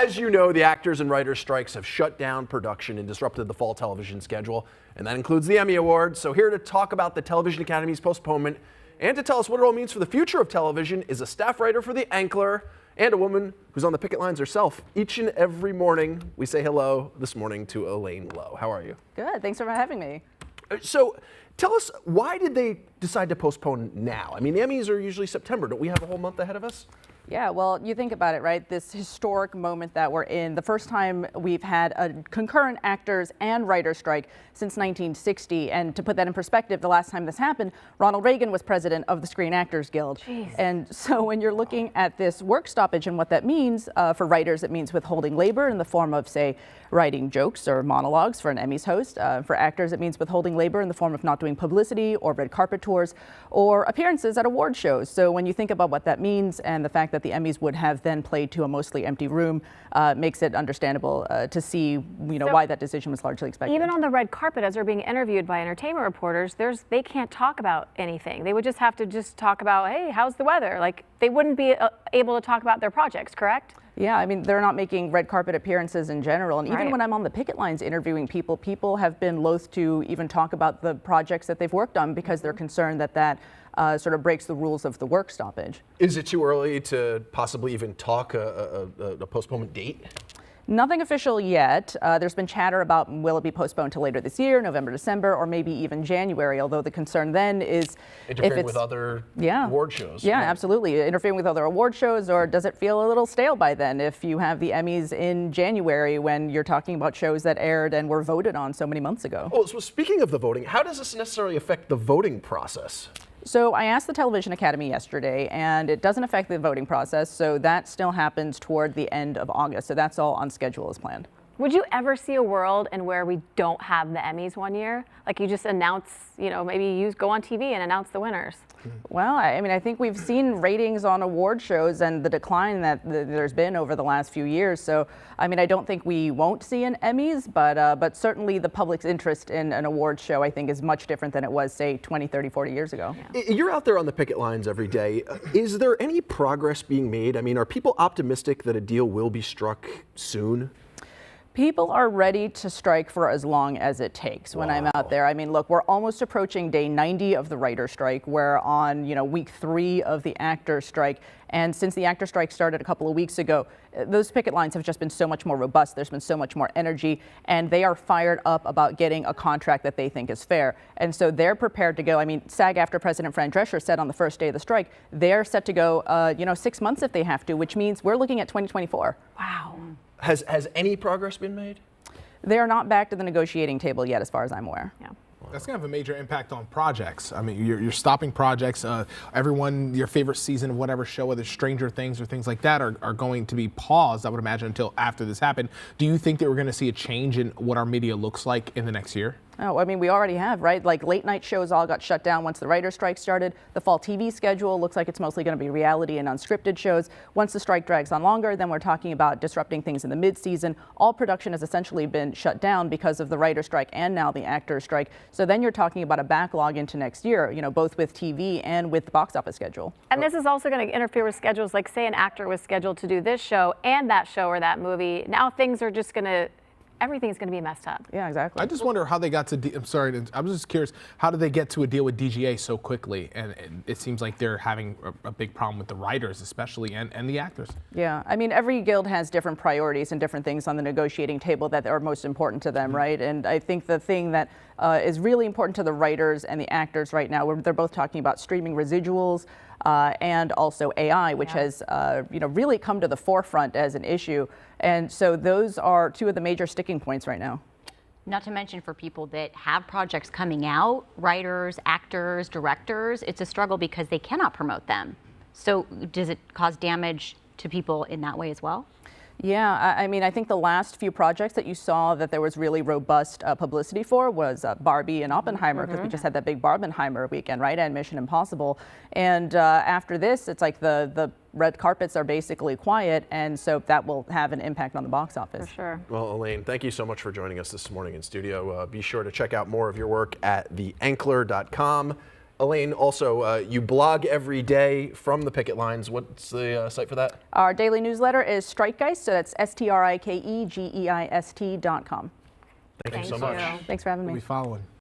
As you know, the actors and writers strikes have shut down production and disrupted the fall television schedule, and that includes the Emmy Awards. So here to talk about the Television Academy's postponement and to tell us what it all means for the future of television is a staff writer for The Ankler and a woman who's on the picket lines herself. Each and every morning, we say hello this morning to Elaine Low. How are you? Good, thanks for having me. So tell us, why did they decide to postpone now? I mean, the Emmys are usually September. Don't we have a whole month ahead of us? Yeah, well, you think about it, right? This historic moment that we're in, the first time we've had a concurrent actors and writers strike since 1960. And to put that in perspective, the last time this happened, Ronald Reagan was president of the Screen Actors Guild. Jeez. And so when you're looking at this work stoppage and what that means for writers, it means withholding labor in the form of, say, writing jokes or monologues for an Emmys host. For actors, it means withholding labor in the form of not doing publicity or red carpet tours or appearances at award shows. So when you think about what that means and the fact that the Emmys would have then played to a mostly empty room, makes it understandable to see, why that decision was largely expected. Even on the red carpet, as they're being interviewed by entertainment reporters, they can't talk about anything. They would just have to talk about, hey, how's the weather? Like, they wouldn't be able to talk about their projects, correct? Yeah, I mean, they're not making red carpet appearances in general. And even when I'm on the picket lines interviewing people, people have been loath to even talk about the projects that they've worked on because they're concerned that sort of breaks the rules of the work stoppage. Is it too early to possibly even talk a postponement date? Nothing official yet. There's been chatter about will it be postponed to later this year, November, December, or maybe even January, although the concern then is interfering with other award shows. Yeah, absolutely. Interfering with other award shows, or does it feel a little stale by then if you have the Emmys in January when you're talking about shows that aired and were voted on so many months ago? Oh, so speaking of the voting, how does this necessarily affect the voting process? So I asked the Television Academy yesterday, and it doesn't affect the voting process, so that still happens toward the end of August. So that's all on schedule as planned. Would you ever see a world in where we don't have the Emmys one year? Like, you just announce, maybe you go on TV and announce the winners. Well, I mean, I think we've seen ratings on award shows and the decline that there's been over the last few years. So, I mean, I don't think we won't see an Emmys, but certainly the public's interest in an award show, I think, is much different than it was, say, 20, 30, 40 years ago. Yeah. You're out there on the picket lines every day. Is there any progress being made? I mean, are people optimistic that a deal will be struck soon? People are ready to strike for as long as it takes when I'm out there. I mean, look, we're almost approaching day 90 of the writer's strike. We're on, week 3 of the actor's strike. And since the actor's strike started a couple of weeks ago, those picket lines have just been so much more robust. There's been so much more energy, and they are fired up about getting a contract that they think is fair. And so they're prepared to go. I mean, SAG-AFTRA President Fran Drescher said on the first day of the strike, they're set to go, 6 months if they have to, which means we're looking at 2024. Wow. Has any progress been made? They are not back to the negotiating table yet, as far as I'm aware. Yeah. That's going to have a major impact on projects. I mean, you're stopping projects. Everyone, your favorite season of whatever show, whether Stranger Things or things like that, are going to be paused, I would imagine, until after this happened. Do you think that we're going to see a change in what our media looks like in the next year? Oh, I mean, we already have, right? Like, late night shows all got shut down once the writer's strike started. The fall TV schedule looks like it's mostly going to be reality and unscripted shows. Once the strike drags on longer, then we're talking about disrupting things in the mid-season. All production has essentially been shut down because of the writer's strike and now the actor's strike. So then you're talking about a backlog into next year, both with TV and with the box office schedule. And this is also going to interfere with schedules. Like, say an actor was scheduled to do this show and that show or that movie. Now things are just going to everything's going to be messed up. Yeah, exactly. I just wonder how they got to, I was just curious, how did they get to a deal with WGA so quickly? And it seems like they're having a big problem with the writers especially and the actors. Yeah, I mean, every guild has different priorities and different things on the negotiating table that are most important to them, right? And I think the thing that is really important to the writers and the actors right now, they're both talking about streaming residuals, and also AI, which has really come to the forefront as an issue. And so those are two of the major sticking points right now. Not to mention for people that have projects coming out, writers, actors, directors, it's a struggle because they cannot promote them. So does it cause damage to people in that way as well? Yeah, I mean, I think the last few projects that you saw that there was really robust publicity for was Barbie and Oppenheimer, because we just had that big Barbenheimer weekend, right, and Mission Impossible. And after this, it's like the red carpets are basically quiet, and so that will have an impact on the box office. For sure. Well, Elaine, thank you so much for joining us this morning in studio. Be sure to check out more of your work at theankler.com. Elaine, also, you blog every day from the picket lines. What's the site for that? Our daily newsletter is Strikegeist, so that's STRIKEGEIST.com. Thank you so much. Thanks for having me. We'll be following.